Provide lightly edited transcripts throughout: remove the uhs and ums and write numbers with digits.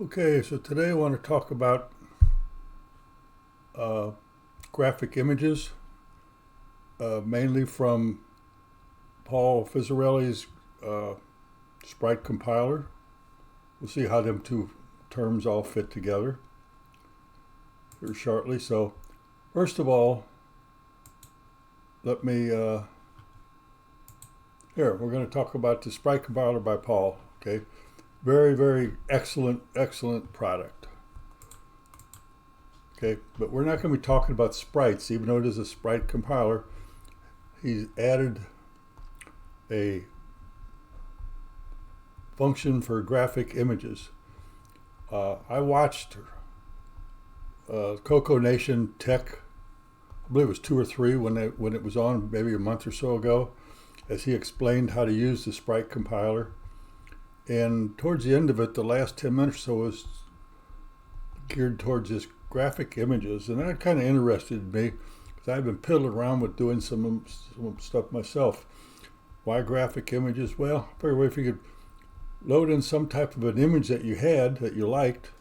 Okay, so today I want to talk about uh, graphic images, mainly from Paul Fizzarelli's uh, Sprite compiler. We'll see how them two terms all fit together here shortly. So, first of all, let me, we're going to talk about the Sprite compiler by Paul. Okay, very, very excellent product. Okay, but we're not going to be talking about sprites, even though it is a sprite compiler. He's added a function for graphic images. I watched Coco Nation Tech, I believe it was 2 or 3 when it was on, maybe a month or so ago, as he explained how to use the sprite compiler. And towards the end of it, the last 10 minutes or so was geared towards this graphic images, and that kind of interested me because I've been piddling around with doing some stuff myself. Why graphic images? Well, figure if you could load in some type of an image that you had that you liked,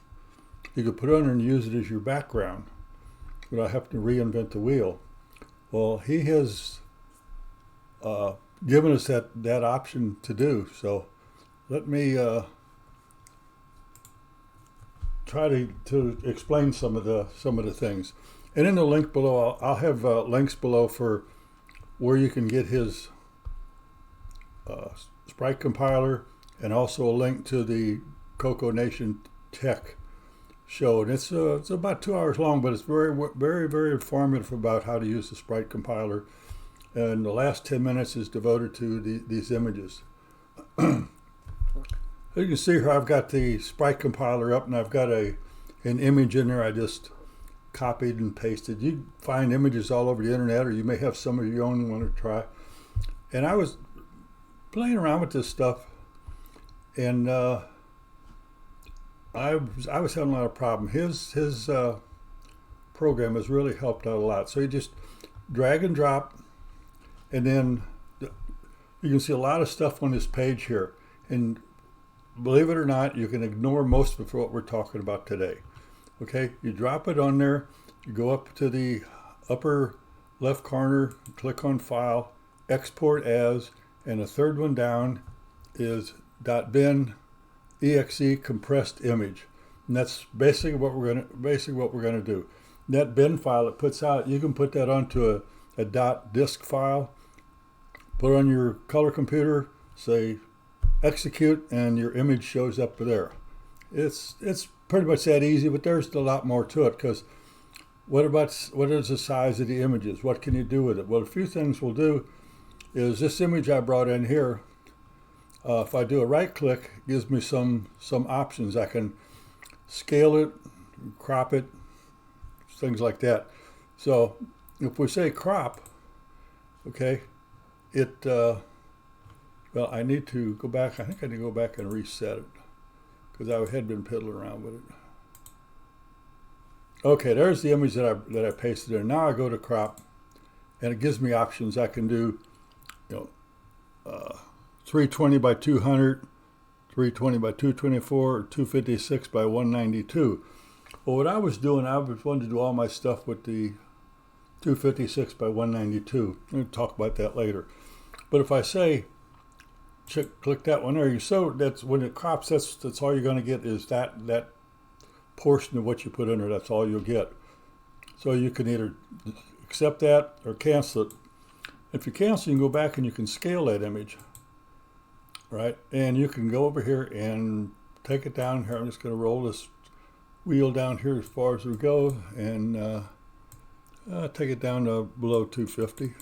you could put it on and use it as your background without having to reinvent the wheel. Well, he has given us that option to do. So let me try to explain some of the things. And in the link below, I'll have links below for where you can get his sprite compiler, and also a link to the Coco Nation Tech show. And it's about 2 hours long, but it's very informative about how to use the sprite compiler. And the last 10 minutes is devoted to these images. You can see here I've got the sprite compiler up, and I've got an image in there I just copied and pasted. You find images all over the internet, or you may have some of your own you want to try. And I was playing around with this stuff, and I was having a lot of problem. His program has really helped out a lot. So you just drag and drop, and then you can see a lot of stuff on this page here. And believe it or not, you can ignore most of what we're talking about today. Okay, you drop it on there, you go up to the upper left corner, click on File, Export As, and the third one down is .bin exe compressed image. And that's basically what we're gonna do. That bin file it puts out, you can put that onto a .disk file, put it on your color computer, say execute, and your image shows up there. It's pretty much that easy, but there's a lot more to it, because what is the size of the images? What can you do with it? Well, a few things we'll do is this image I brought in here. If I do a right click, it gives me some options. I can scale it, crop it, things like that. So if we say crop, okay, well, I need to go back. I think I need to go back and reset it because I had been piddling around with it. Okay, there's the image that I pasted in. Now I go to crop, and it gives me options. I can do, 320 by 200, 320 by 224, or 256 by 192. Well, what I was doing, I was wanting to do all my stuff with the 256 by 192. We'll talk about that later. But if I say click that one there, that's when it crops. That's all you're going to get is that portion of what you put in there. That's all you'll get. So you can either accept that or cancel it. If you cancel, you can go back and you can scale that image, right? And you can go over here and take it down here. I'm just going to roll this wheel down here as far as we go, and take it down to below 250.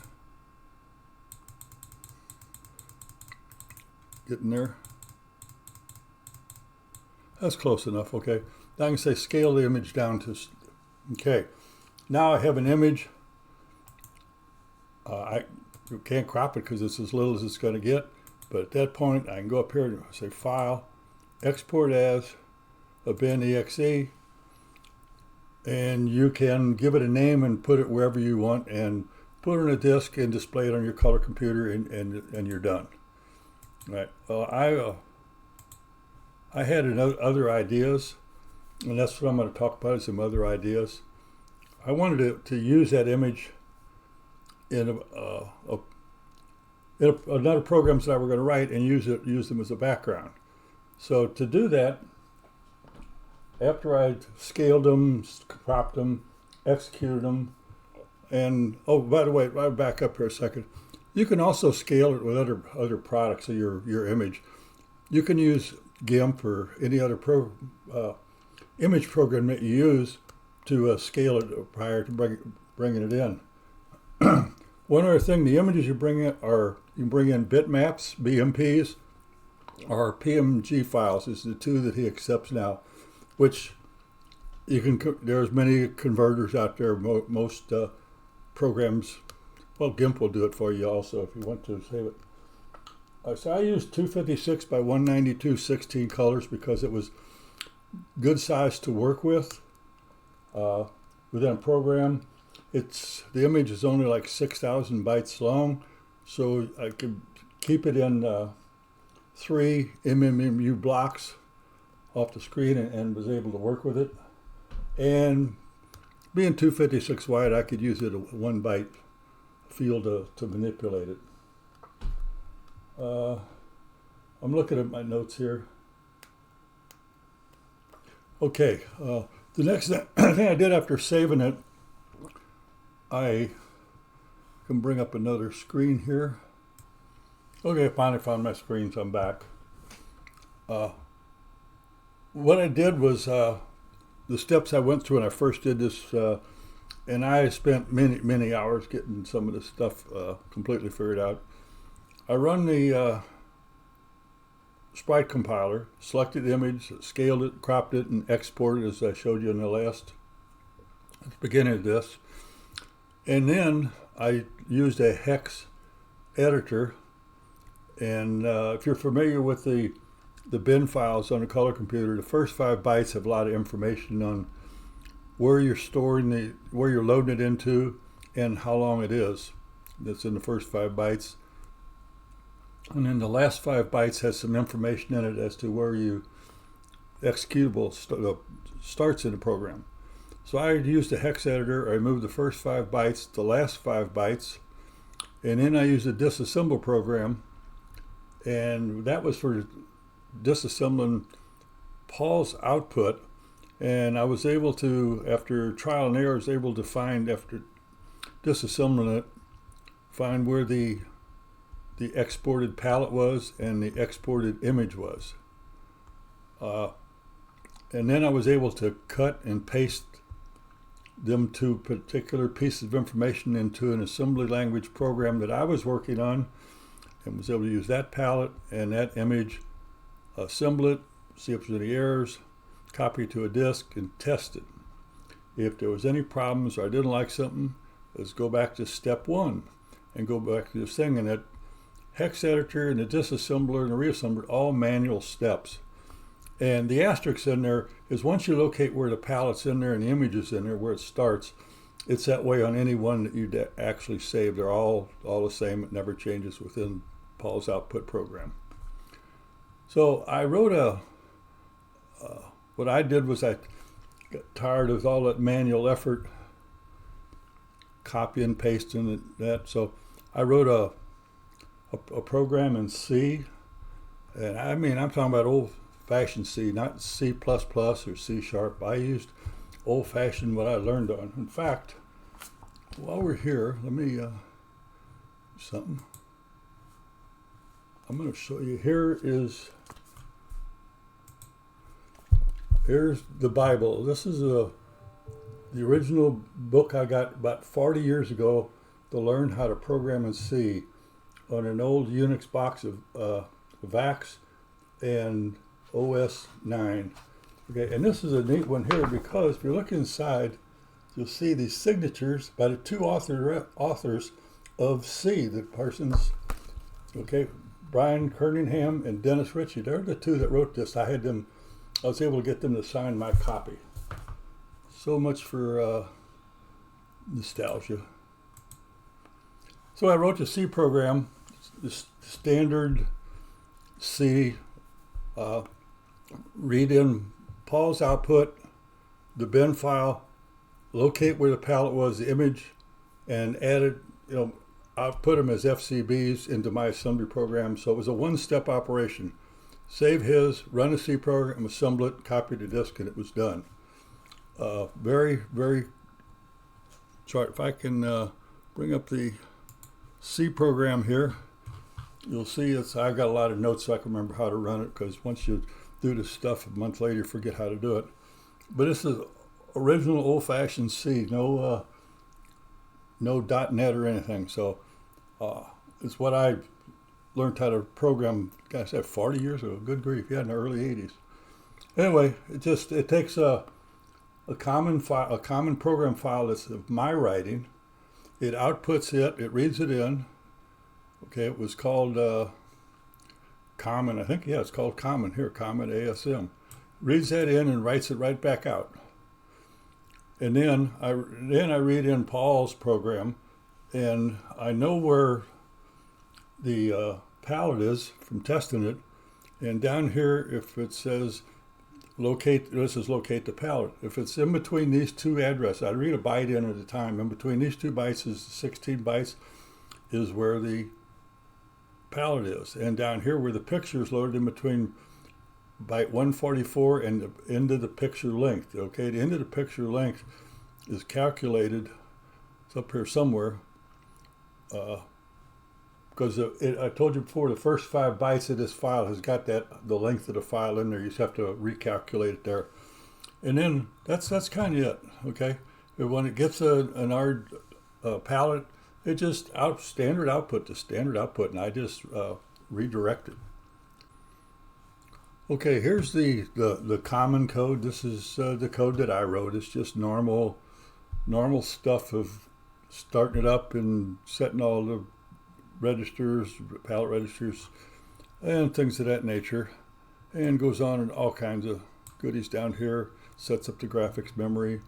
Getting there. That's close enough. Okay. Now I can say scale the image down to. Okay. Now I have an image. I can't crop it because it's as little as it's going to get. But at that point, I can go up here and say File, Export As, a bin exe, and you can give it a name and put it wherever you want, and put it on a disk and display it on your color computer, and you're done. Right. Well, I had other ideas. and that's what I'm going to talk about, is some other ideas. I wanted to use that image in another programs that I were going to write and use them as a background. So to do that, after I scaled them, cropped them, executed them, and oh, by the way, I'll back up here a second. You can also scale it with other products of your image. You can use GIMP or any other image program that you use to scale it prior to bringing it in. One other thing, the images you bring in you can bring in bitmaps, BMPs, or PNG files is the two that he accepts now, which you can. There's many converters out there. Most programs, well, GIMP will do it for you also if you want to save it. So I used 256 by 192 16 colors because it was good size to work with within a program. The image is only like 6,000 bytes long, so I could keep it in 3 MMU blocks off the screen and was able to work with it. And being 256 wide, I could use it a 1 byte field to manipulate it. I'm looking at my notes here. Okay, the next thing I did after saving it, I can bring up another screen here. Okay, I finally found my screen, so I'm back. What I did was the steps I went through when I first did this, and I spent many hours getting some of this stuff completely figured out. I run the sprite compiler, selected the image, scaled it, cropped it, and exported as I showed you in at the beginning of this. And then I used a hex editor. And if you're familiar with the bin files on a color computer, the first 5 bytes have a lot of information on where you're storing where you're loading it into and how long it is. That's in the first 5 bytes. And then the last 5 bytes has some information in it as to where the executable starts in the program. So I used a hex editor. I moved the first 5 bytes, the last 5 bytes, and then I used a disassemble program, and that was for disassembling Paul's output. And I was able to, after trial and error, after disassembling it, find where the exported palette was and the exported image was. And then I was able to cut and paste them to particular pieces of information into an assembly language program that I was working on, and was able to use that palette and that image, assemble it, see if there's any errors, copy it to a disk, and test it. If there was any problems or I didn't like something, let's go back to step 1 and go back to this thing. And that hex editor and the disassembler and the reassembler, all manual steps. And the asterisk in there is once you locate where the palette's in there and the image is in there, where it starts, it's that way on any one that you actually save. They're all the same. It never changes within Paul's output program. So I wrote what I did was I got tired of all that manual effort, copying, pasting that. So I wrote a program in C, and I mean, I'm talking about old-fashioned C, not C++ or C#. I used old-fashioned what I learned on. In fact, while we're here, let me do something. I'm going to show you. Here's the Bible. This is the original book I got about 40 years ago to learn how to program in C on an old Unix box of VAX and OS 9. Okay, and this is a neat one here because if you look inside, you'll see these signatures by the 2 authors of C, the persons, okay, Brian Kerningham and Dennis Ritchie. They're the 2 that wrote this. I was able to get them to sign my copy. So much for nostalgia. So I wrote the C program, the standard C, read in Paul's output, the bin file, locate where the palette was, the image, and add it, I'll put them as FCBs into my assembly program. So it was a one-step operation. Save his, run a C program, assemble it, copy the disk, and it was done. Very, very short. If I can bring up the C program here, you'll see I've got a lot of notes so I can remember how to run it, because once you do this stuff a month later, you forget how to do it. But this is original old-fashioned C, no .NET or anything. So it's what I learned how to program, gosh, 40 years ago. Good grief, yeah, in the early 80s. Anyway, it takes a common file, a common program file that's of my writing. It outputs it reads it in. Okay, it was called Common, I think, yeah, it's called Common here, Common ASM. Reads that in and writes it right back out. And then I read in Paul's program, and I know where the palette is from testing it. And down here, if it says locate, this is locate the palette. If it's in between these two addresses, I read a byte in at a time. In between these two bytes is 16 bytes is where the palette is. And down here where the picture is loaded, in between byte 144 and the end of the picture length. Okay, the end of the picture length is calculated, it's up here somewhere, because I told you before, the first 5 bytes of this file has got the length of the file in there. You just have to recalculate it there. And then that's kind of it, okay? When it gets an R palette, it just standard output to standard output, and I just redirect it. Okay, here's the common code. This is the code that I wrote. It's just normal stuff of starting it up and setting all the registers, palette registers, and things of that nature. And goes on and all kinds of goodies down here. Sets up the graphics memory.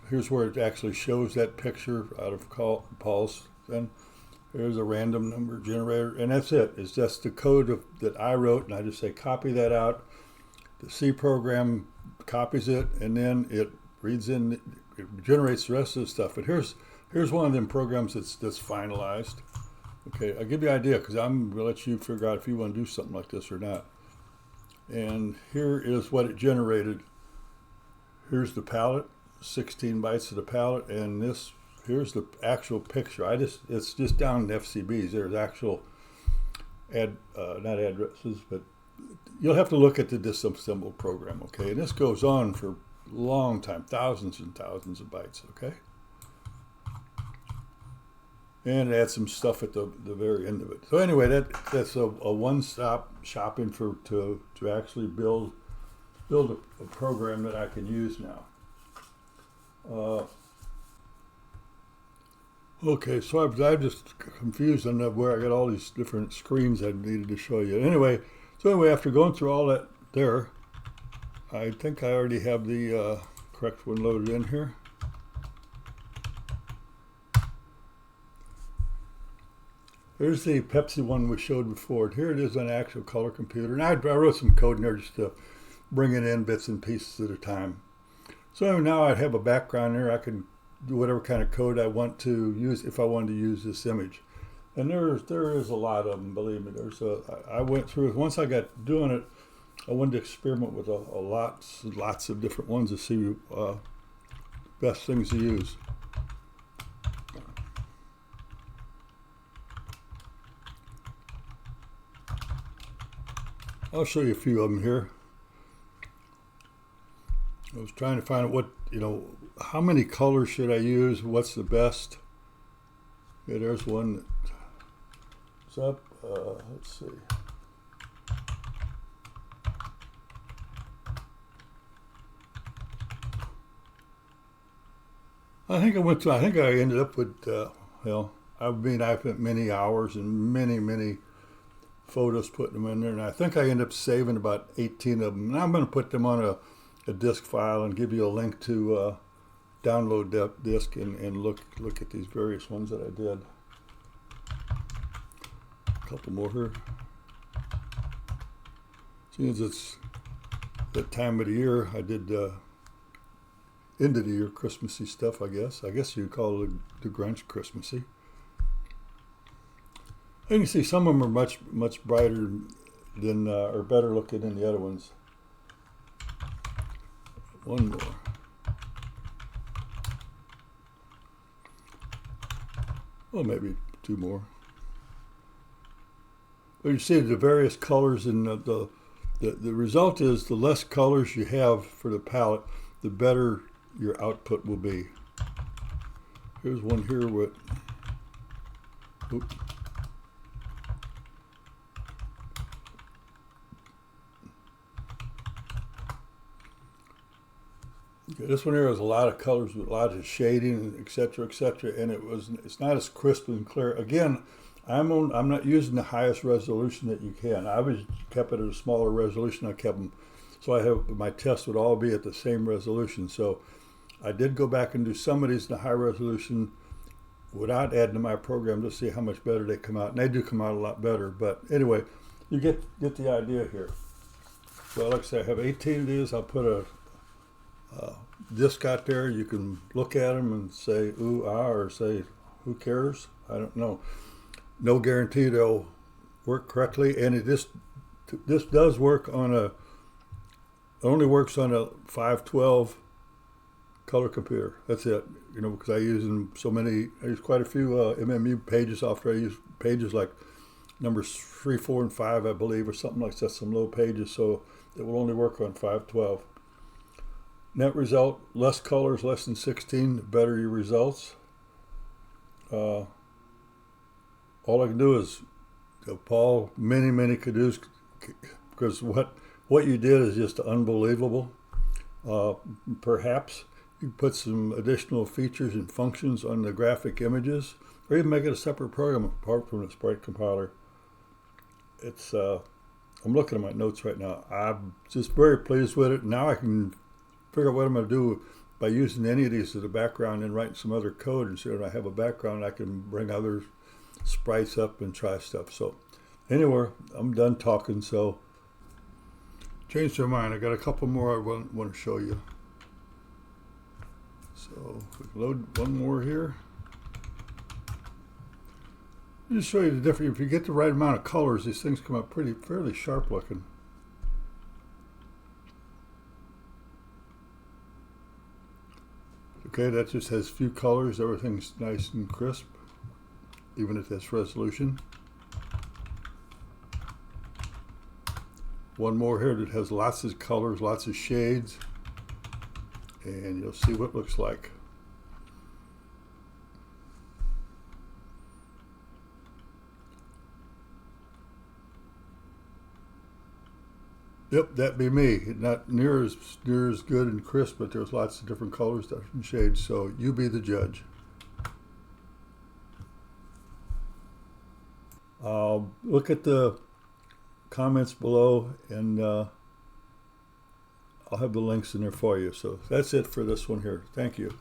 Here's where it actually shows that picture out of Paul's thing. There's a random number generator, and that's it. It's just the code that I wrote, and I just say copy that out. The C program copies it, and then it reads in, it generates the rest of the stuff. But here's one of them programs that's finalized. Okay, I'll give you an idea, because I'm going to let you figure out if you want to do something like this or not. And here is what it generated. Here's the palette, 16 bytes of the palette, and here's the actual picture. It's just down in FCBs. There's actual not addresses, but you'll have to look at the disassemble program, okay? And this goes on for a long time, thousands and thousands of bytes, okay? And add some stuff at the very end of it. So anyway, that's a one-stop shopping to actually build a program that I can use now. Okay, so I'm just confused on where I got all these different screens I needed to show you. Anyway, after going through all that there, I think I already have the correct one loaded in here. Here's the Pepsi one we showed before. Here it is on an actual color computer. And I wrote some code in there just to bring it in bits and pieces at a time. So now I have a background there. I can do whatever kind of code I want to use if I wanted to use this image. And there is a lot of them, believe me. I went through it. Once I got doing it, I wanted to experiment with lots of different ones to see best things to use. I'll show you a few of them here. I was trying to find out how many colors should I use? What's the best? Okay, there's one that's up. Let's see. I think I ended up with, I've spent many hours and many photos putting them in there, and I think I ended up saving about 18 of them. And I'm going to put them on a disk file and give you a link to download that disk and look at these various ones that I did. A couple more here. Seeing as it's that time of the year, I did end of the year Christmassy stuff, I guess. I guess you'd call it the Grinch Christmassy. And you can see some of them are much brighter than, or better looking than the other ones. One more. Well, maybe two more. But you see the various colors, and the result is the less colors you have for the palette, the better your output will be. Here's one here with, oops. Okay, this one here has a lot of colors with a lot of shading, etc., and it's not as crisp and clear. Again, I'm not using the highest resolution that you can. I was kept it at a smaller resolution. I kept them, so I have my tests would all be at the same resolution. So I did go back and do some of these in the high resolution without adding to my program to see how much better they come out, and they do come out a lot better. But anyway, you get the idea here. So like I say, I have 18 of these. I'll put a disc out there. You can look at them and say ooh ah, or say who cares. I don't know. No guarantee they'll work correctly, and this does work on it only works on a 512 color computer. That's it. You know, because I use quite a few MMU pages off there. I use pages like numbers 3, 4, and 5, I believe, or something like that. Some low pages, so it will only work on 512. Net result: less colors, less than 16, the better your results. All I can do is, Paul, many kudos, because what you did is just unbelievable. Perhaps you put some additional features and functions on the graphic images, or even make it a separate program apart from the sprite compiler. It's I'm looking at my notes right now. I'm just very pleased with it. Now I can figure out what I'm going to do by using any of these as a background and writing some other code. And so when I have a background, I can bring other sprites up and try stuff. So anyway, I'm done talking. So changed my mind. I got a couple more I want to show you. So we can load one more here. I'll just show you the difference. If you get the right amount of colors, these things come out fairly sharp looking. Okay, that just has few colors. Everything's nice and crisp, even at this resolution. One more here that has lots of colors, lots of shades, and you'll see what it looks like. Yep, that'd be me. Not near as good and crisp, but there's lots of different colors, different shades, so you be the judge. Look at the comments below, and I'll have the links in there for you. So that's it for this one here. Thank you.